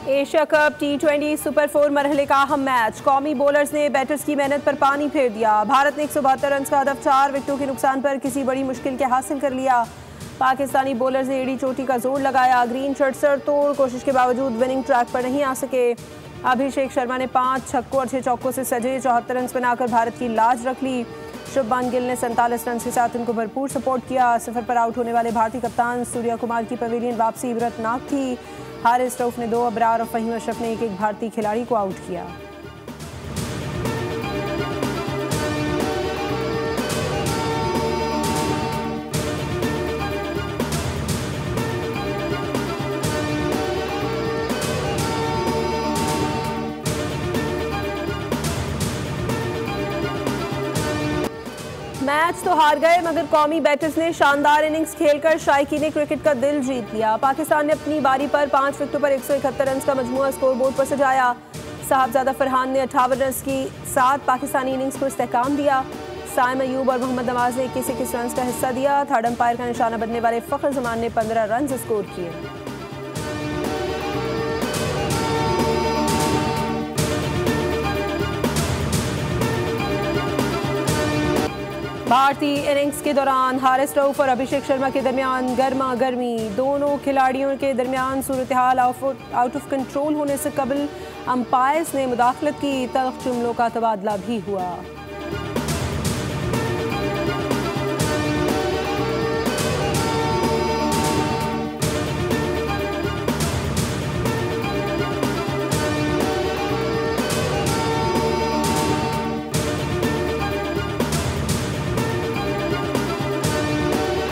Asia cup T20 super 4 मरहले का अहम मैच। कौमी बॉलर्स ने बैटर्स की मेहनत पर पानी फेर दिया। भारत ने 172 रन का हदफ 4 विकेटों के नुकसान पर किसी बड़ी मुश्किल के हासिल कर लिया। पाकिस्तानी बॉलर्स ने एड़ी चोटी का जोर लगाया। ग्रीन शर्ट सर तोड़ कोशिश के बावजूद विनिंग ट्रैक पर नहीं आ सके। अभिषेक शर्मा ने 5 छक्कों और 6 चौकों से सजे 74 रन बनाकर भारत की लाज रख ली। शुभमान गिल ने 47 रन के साथ उनको भरपूर सपोर्ट किया। सफर पर आउट होने वाले भारतीय कप्तान सूर्या कुमार की पवेलियन वापसी इबरतनाक थी। हारिस रऊफ ने 2 अबरार और फहीम अशरफ ने एक भारतीय खिलाड़ी को आउट किया। मैच तो हार गए मगर कौमी बैटर्स ने शानदार इनिंग्स खेलकर शायकीन क्रिकेट का दिल जीत लिया। पाकिस्तान ने अपनी बारी पर 5 विकेटों पर 171 रन का मजमूआ स्कोरबोर्ड पर सजाया। साहबजादा फरहान ने 58 रन की साथ पाकिस्तानी इनिंग्स को इस्तेहकाम दिया। साइम अयूब और मोहम्मद नवाज ने 21 रन का हिस्सा दिया। थर्ड अंपायर का निशाना बनने वाले फखर जमान ने 15 रन स्कोर किए। भारतीय इनिंग्स के दौरान हारिस रऊफ और अभिषेक शर्मा के दरमियान गर्मा गर्मी। दोनों खिलाड़ियों के दरमियान सूरत हाल आउट ऑफ कंट्रोल होने से कबल अंपायर्स ने मुदाखलत की। तल्ख जुमलों का तबादला भी हुआ।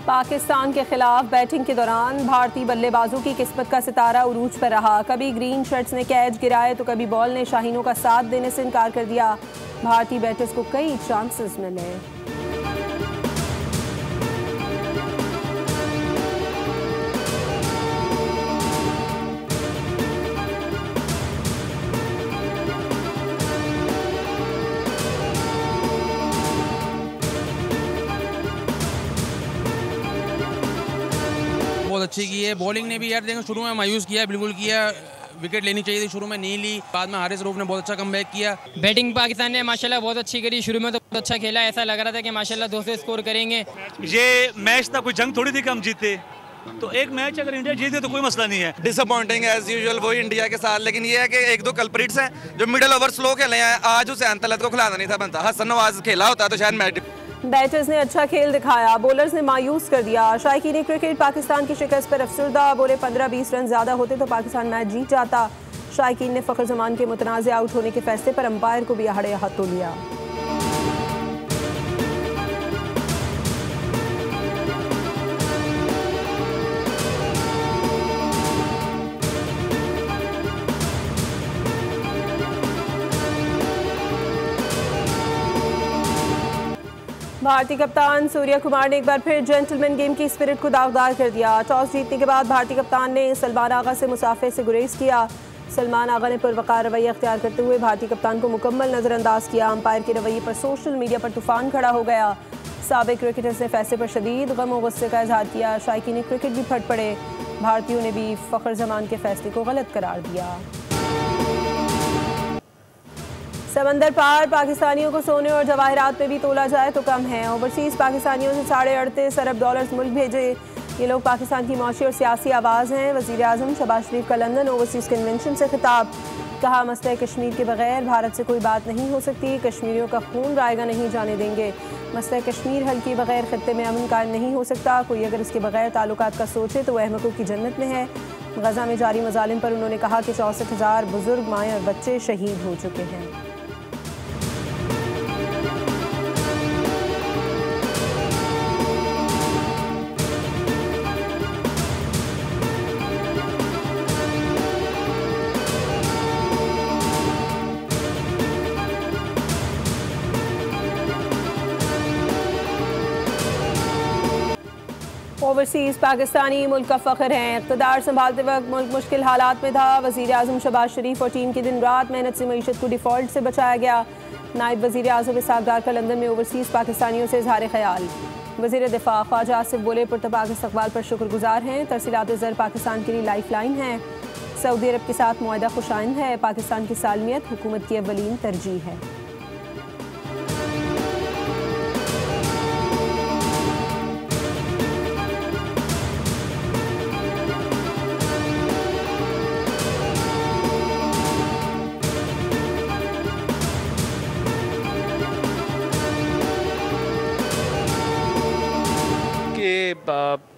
पाकिस्तान के खिलाफ बैटिंग के दौरान भारतीय बल्लेबाजों की किस्मत का सितारा उरूज पर रहा। कभी ग्रीन शर्ट्स ने कैच गिराए तो कभी बॉल ने शाहीनों का साथ देने से इनकार कर दिया। भारतीय बैटर्स को कई चांसेस मिले। बहुत अच्छी की है। बॉलिंग ने भी यार देखो शुरू में मायूस किया, बिल्कुल किया। विकेट लेनी चाहिए थी, शुरू में नहीं ली। बाद में हारिस रऊफ ने बहुत अच्छा कमबैक किया। बैटिंग पाकिस्तान ने माशाल्लाह बहुत अच्छी करी। शुरू में तो बहुत अच्छा खेला, ऐसा लग रहा था कि माशाल्लाह 200 स्कोर करेंगे। ये मैच था, कोई जंग थोड़ी थी कि हम जीते। तो एक मैच अगर इंडिया जीते तो कोई मसला नहीं है। डिसअपॉइंटिंग एज यूजुअल वही इंडिया के साथ, लेकिन ये है कि 1-2 कल्प्रिट्स हैं जो मिडिल ओवर स्लो खेले हैं। आज उसे तलत को खिलाना नहीं था बनता। हसन नवाज खेला होता तो शायद मैच। बैटर्स ने अच्छा खेल दिखाया, बॉलर्स ने मायूस कर दिया। शायकीन क्रिकेट पाकिस्तान की शिकस्त पर अफसरदा। बोले 15-20 रन ज्यादा होते तो पाकिस्तान मैच जीत जाता। शायकीन ने फखर जमान के मुतनाज़ आउट होने के फैसले पर अंपायर को भी आहड़े हाथों लिया। भारतीय कप्तान सूर्या कुमार ने एक बार फिर जेंटलमैन गेम की स्पिरिट को दागदार कर दिया। टॉस जीतने के बाद भारतीय कप्तान ने सलमान आगा से मुसाफे से गुरेज किया। सलमान आगा ने पुरवकार रवैया अख्तियार करते हुए भारतीय कप्तान को मुकम्मल नज़रअंदाज किया। अंपायर के रवैये पर सोशल मीडिया पर तूफान खड़ा हो गया। साबिक क्रिकेटर्स ने फैसले पर शदीद गम और गुस्से का इजहार किया। शायकीन क्रिकेट भी फट पड़े। भारतीयों ने भी फखर जमान के फैसले को गलत करार दिया। समंदर पार पाकिस्तानियों को सोने और जवाहरात में भी तोला जाए तो कम है। ओवरसीज़ पाकिस्तानियों से $38.5 अरब मुल्क भेजे। ये लोग पाकिस्तान की मौशी और सियासी आवाज़ हैं। वज़ीर आज़म शहबाज शरीफ का लंदन ओवरसीज़ कन्वेंशन से खिताब। कहा, मसला कश्मीर के बगैर भारत से कोई बात नहीं हो सकती। कश्मीरियों का खून रायगा नहीं जाने देंगे। मसला कश्मीर हल के बगैर खत्ते में अमन कायम नहीं हो सकता। कोई अगर इसके बगैर ताल्लुकात का सोचे तो वह अहमकों की जन्नत में है। गजा में जारी मजालिम पर उन्होंने कहा कि 64,000 बुजुर्ग, माएँ और बच्चे शहीद हो चुके हैं। ओवरसीज़ पाकिस्तानी मुल्क का फ़ख्र हैं। इक़्तिदार संभालते वक्त मुल्क मुश्किल हालात में था। वज़ीर आज़म शहबाज शरीफ और टीम की दिन रात मेहनत से मईशत को डिफ़ॉल्ट से बचाया गया। नायब वज़ीर आज़म इसहाक़ डार का लंदन में ओवरसीज़ पाकिस्तानियों से इज़हार ख़याल। वज़ीर दिफ़ा ख्वाजा आसिफ बोले पुरतपाक इस्तक़बाल पर शुक्रगुजार हैं। तरसीलात ज़र पाकिस्तान के लिए लाइफ लाइन है। सऊदी अरब के साथ मुआहदा खुशाइंद है। पाकिस्तान की सालमियत हुकूमत की अव्वलीन तरजीह है।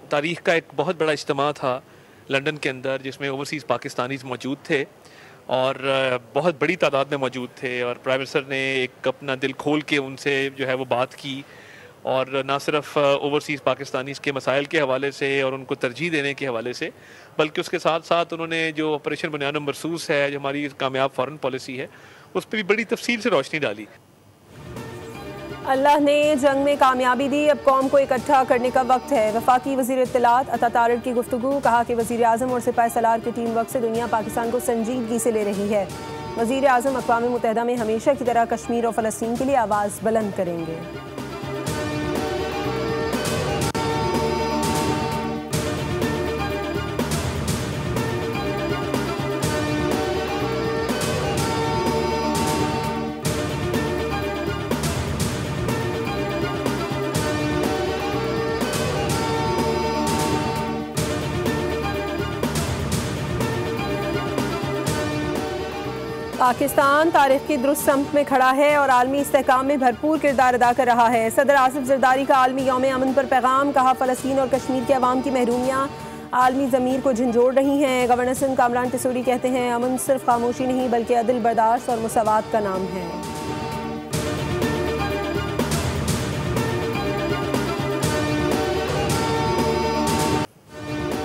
तारीख का एक बहुत बड़ा इज्तिमा था लंदन के अंदर, जिसमें ओवरसीज़ पाकिस्तानीज़ मौजूद थे और बहुत बड़ी तादाद में मौजूद थे। और प्राइम मिनिस्टर ने एक अपना दिल खोल के उनसे जो है वो बात की, और ना सिर्फ ओवरसीज़ पाकिस्तानीज़ के मसाइल के हवाले से और उनको तरजीह देने के हवाले से, बल्कि उसके साथ साथ उन्होंने जो ऑपरेशन बुनियाद मरसूस है, जो हमारी कामयाब फ़ॉरेन पॉलिसी है, उस पर भी बड़ी तफसील से रोशनी डाली। अल्लाह ने जंग में कामयाबी दी, अब कौम को इकट्ठा करने का वक्त है। वफाकी वज़ीर इत्तलात अता तारिक की गुफ्तगू, कहा कि वज़ीर आज़म और सिपाही सलार की टीम वर्क से दुनिया पाकिस्तान को संजीदगी से ले रही है। वज़ीर आज़म अक़वाम मुत्तहिदा में हमेशा की तरह कश्मीर और फ़लस्तीन के लिए आवाज़ बुलंद करेंगे। पाकिस्तान तारीख की दुरुस्त सम्त में खड़ा है और आलमी इस्तेहकाम में भरपूर किरदार अदा कर रहा है। सदर आसिफ जरदारी का आलमी यौम अमन पर पैगाम, कहा फ़लस्तीन और कश्मीर के अवाम की महरूमियाँ आलमी ज़मीर को झंझोड़ रही हैं। गवर्नर सिंध कामरान टिसूरी कहते हैं, अमन सिर्फ खामोशी नहीं बल्कि अदल, बर्दाश्त और मुसावात का नाम है।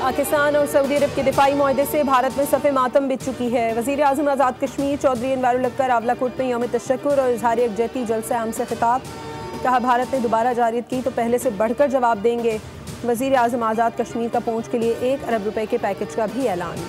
पाकिस्तान और सऊदी अरब के दिफाई मुआहदे से भारत में सफ़े मातम बिछ चुकी है। वज़ीर आज़म आज़ाद कश्मीर चौधरी अनवारुल हक आंवलाकोट में यौम तशक्कुर और इज़हार यकजहती जलसा आम से खिताब, कहा भारत ने दोबारा जारियत की तो पहले से बढ़कर जवाब देंगे। वज़ीर आज़म आज़ाद कश्मीर का पहुँच के लिए 1 अरब रुपए के पैकेज का भी ऐलान।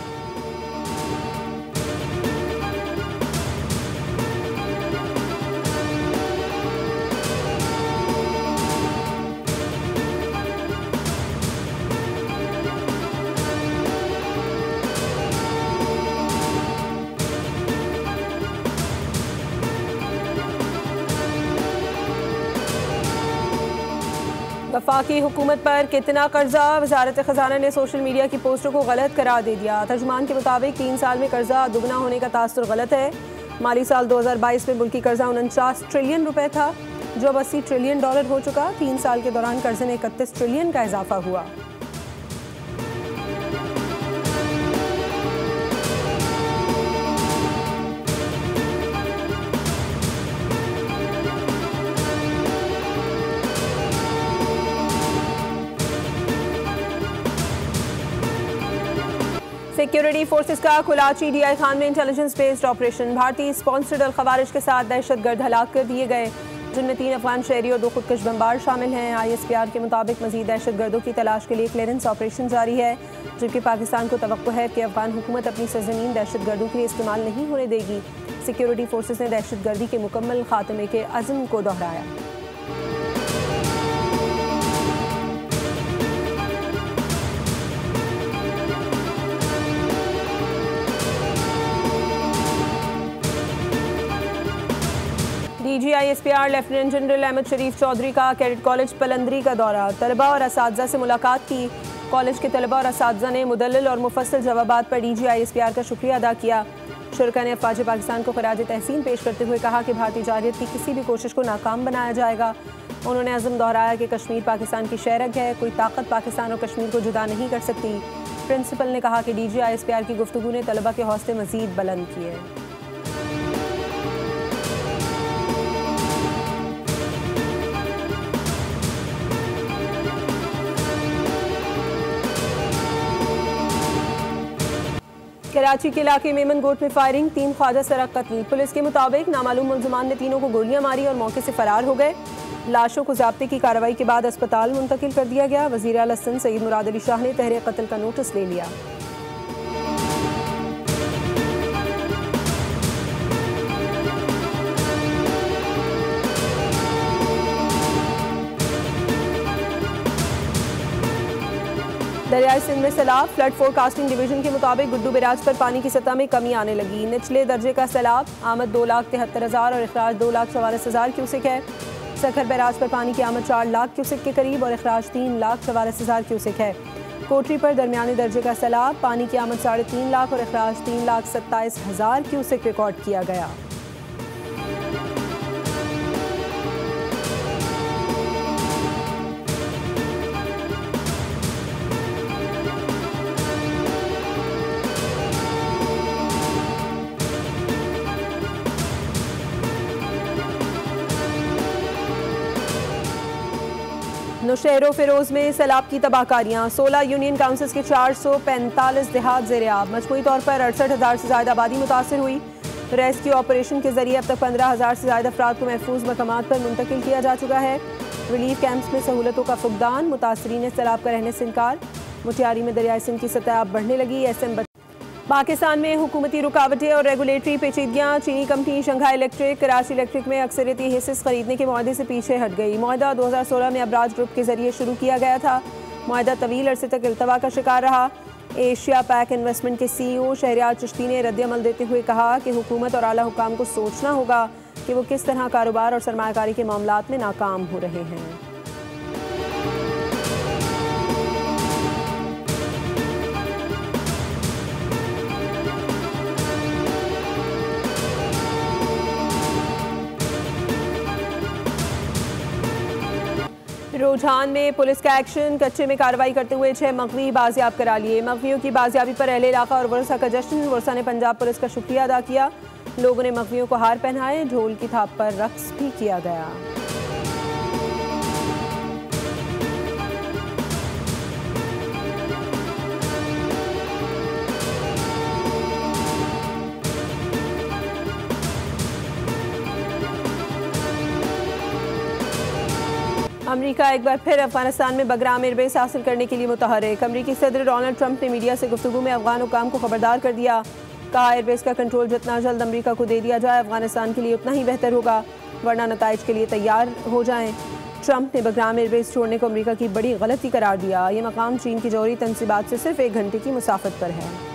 वफाकी हुकूमत पर कितना कर्जा, वजारत खजाना ने सोशल मीडिया की पोस्टों को गलत करार दे दिया। तर्जुमान के मुताबिक 3 साल में कर्जा दुगना होने का तासुर गलत है। माली साल 2022 में मुल्की कर्जा 49 ट्रिलियन रुपए था, जो अब 80 ट्रिलियन डॉलर हो चुका। 3 साल के दौरान कर्जे में 31 ट्रिलियन का इजाफा हुआ। सिक्योरिटी फोर्सेस का कुलाची डीआई खान में इंटेलिजेंस बेस्ड ऑपरेशन, भारतीय स्पॉन्सर्ड अल खवारिज के साथ दहशतगर्द हलाक कर दिए गए, जिनमें 3 अफगान शहरी और 2 खुदकश बमबार शामिल हैं। ISPR के मुताबिक मजीद दहशतगर्दों की तलाश के लिए क्लियरेंस ऑपरेशन जारी है, जबकि पाकिस्तान को तवक्को है कि अफगान हुकूमत अपनी सरजमीन दहशतगर्दों के लिए इस्तेमाल नहीं होने देगी। सिक्योरिटी फोर्सेस ने दहशतगर्दी के मुकम्मल खात्मे के अज़्म को दोहराया। DG ISPR lieutenant general Ahmed Sharif Chaudhry का कैडेट कॉलेज पलंदरी का दौरा, तलबा और असातिज़ा से मुलाकात की। कॉलेज के तलबा और असातिज़ा ने मुदल्लल और मुफस्सल जवाबात पर DG ISPR का शुक्रिया अदा किया। शुरका ने अफवाज पाकिस्तान को खराज तहसीन पेश करते हुए कहा कि भारतीय जारियत की किसी भी कोशिश को नाकाम बनाया जाएगा। उन्होंने अज़म दोहराया कि कश्मीर पाकिस्तान की शहरग है, कोई ताकत पाकिस्तान और कश्मीर को जुदा नहीं कर सकती। प्रिंसिपल ने कहा कि DG ISPR की गुफ्तगू ने तलबा के हौसले मजीद बुलंद किए। कराची के इलाके मेमन गोट में फायरिंग, 3 ख्वाजा सरा कत्ल। पुलिस के मुताबिक नामालूम मुल्ज़िमान ने तीनों को गोलियां मारी और मौके से फरार हो गए। लाशों को ज़ाब्ते की कार्रवाई के बाद अस्पताल मुंतकिल कर दिया गया। वज़ीर आला सिंध सईद मुराद अली शाह ने तहरीर कत्ल का नोटिस ले लिया। दरियाई सिंध में सैलाब, फ्लड फोरकास्टिंग डिवीजन के मुताबिक गुड्डू बैराज पर पानी की सतह में कमी आने लगी। निचले दर्जे का सैलाब, आमद 2,73,000 और अखराज 2,44,000 क्यूसेक है। सखर बैराज पर पानी की आमद 4 लाख क्यूसेक के करीब और अखराज 3,44,000 क्यूसेक है। कोटरी पर दरमियाने दर्जे का सैलाब, पानी की आमद 3.5 लाख और अखराज 3,27,000 क्यूसेक रिकॉर्ड किया गया। नौशहरो फिरोज में सैलाब की तबाहकारियाँ, 16 यूनियन काउंसिल्स के 445 देहात ज़ेर-ए-आब। मजमूई तौर पर 68,000 से ज़्यादा आबादी मुतासर हुई। रेस्क्यू ऑपरेशन के जरिए अब तक 15,000 से ज़्यादा अफराद को महफूज मकामात पर मुंतकिल किया जा चुका है। रिलीफ कैंप्स में सहूलतों का फुकदान, मुतासरीन सैलाब का रहने से इनकार। मुटियारी में दरियाई सिंध की सतह अब बढ़ने लगी। SM पाकिस्तान में हुकूमती रुकावटें और रेगुलेटरी पेचीदगियाँ, चीनी company Shanghai electric Karachi electric में अक्सरियती हिस्से खरीदने के मुआहदे से पीछे हट गई। मुआहदा 2016 में अबराज ग्रुप के जरिए शुरू किया गया था। मुआहदा तवील अरसे तक इल्तवा का शिकार रहा। एशिया पैक इन्वेस्टमेंट के CEO शहरियार चिश्ती ने रद्द-ए-अमल देते हुए कहा कि हुकूमत और आला हुकाम को सोचना होगा कि वो किस तरह कारोबार और सरमायाकारी के मामलात में नाकाम हो रहे हैं। रुझान में पुलिस का एक्शन, कच्चे में कार्रवाई करते हुए 6 मगवी बाजियाब करा लिए। मगवियों की बाजियाबी पर अहले इलाका और वर्षा का जश्न। वर्षा ने पंजाब पुलिस का शुक्रिया अदा किया। लोगों ने मगवियों को हार पहनाए, ढोल की थाप पर रक्स भी किया गया। अमेरिका एक बार फिर अफगानिस्तान में बगराम एयरबेस हासिल करने के लिए मुतहर्रिक। अमेरिकी सदर डोनाल्ड ट्रंप ने मीडिया से गुफ्तगू में अफगान हुकाम को खबरदार कर दिया। कहा, एयरबेस का कंट्रोल जितना जल्द अमेरिका को दे दिया जाए अफगानिस्तान के लिए उतना ही बेहतर होगा, वरना नताइज के लिए तैयार हो जाएं। ट्रंप ने बगराम एयरबेस छोड़ने को अमेरिका की बड़ी गलती करार दिया। ये मकाम चीन की जौहरी तनसीबात से सिर्फ 1 घंटे की मुसाफत पर है।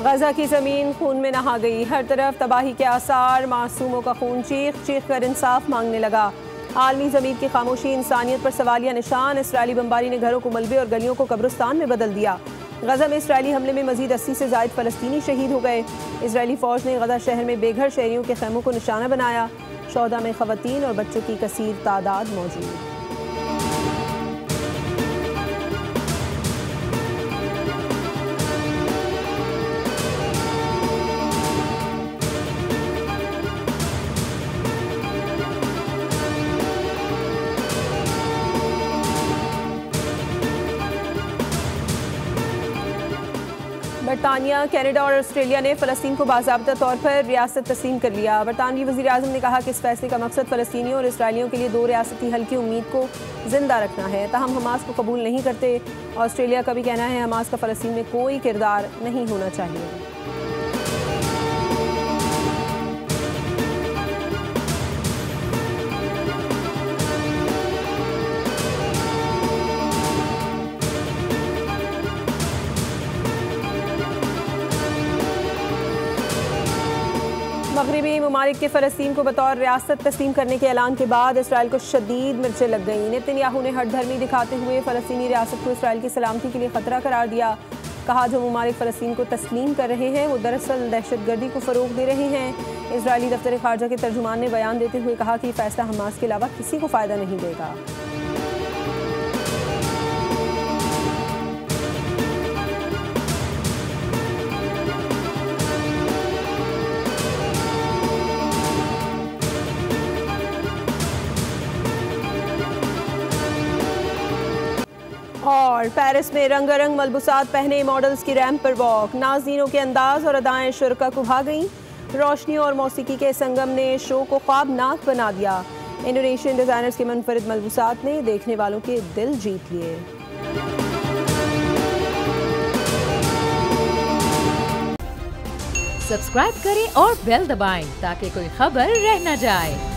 गजा की ज़मीन खून में नहा गई। हर तरफ तबाही के आसार, मासूमों का खून चीख चीख कर इंसाफ मांगने लगा। आलमी ज़मीन की खामोशी इंसानियत पर सवालिया निशान। इसराइली बमबारी ने घरों को मलबे और गलियों को कब्रिस्तान में बदल दिया। गजा में इसराइली हमले में मजीद 80 से ज़ायद फ़लस्तीनी शहीद हो गए। इसराइली फ़ौज ने गजा शहर में बेघर शहरियों के खैमों को निशाना बनाया। शौदा में ख़वातीन और बच्चों की कसीर तादाद मौजूद। बरतानिया, कनाडा और ऑस्ट्रेलिया ने फ़लस्तीन को बाज़ाब्ता तौर पर रियासत तस्लीम कर लिया। बरतानवी वज़ीर आज़म ने कहा कि इस फैसले का मकसद फ़लस्तीनियों और इसराइलियों के लिए 2 रियासती हल की उम्मीद को जिंदा रखना है। ताहम हमास को कबूल नहीं करते। ऑस्ट्रेलिया का भी कहना है हमास का फ़लस्तीन में कोई किरदार नहीं होना चाहिए। मगरबी ममालिक के फ़लस्तीन को बतौर रियासत तस्लीम करने के ऐलान के बाद इसराइल को शदीद मिर्चें लग गईं। नेतन्याहू ने हठधर्मी दिखाते हुए फ़लस्तीनी रियासत को इसराइल की सलामती के लिए ख़तरा करार दिया। कहा, जो ममालिक फ़लस्तीन को तस्लीम कर रहे हैं वो दरअसल दहशतगर्दी को फ़रोग़ दे रहे हैं। इसराइली दफ्तर ख़ारजा के तर्जुमान ने बयान देते हुए कहा कि फ़ैसला हमास के अलावा किसी को फ़ायदा नहीं देगा। और पेरिस में रंगारंग मलबूसात पहने मॉडल्स की रैंप पर वॉक। नाज़रीनों के अंदाज और अदाएं शुरका को भा गईं। रोशनी और मौसीकी के संगम ने शो को ख्वाबनाक बना दिया। इंडोनेशियन डिजाइनर्स के मुनफरिद मलबूसात ने देखने वालों के दिल जीत लिए। सब्सक्राइब करें और बेल दबाएं ताकि कोई खबर रह न जाए।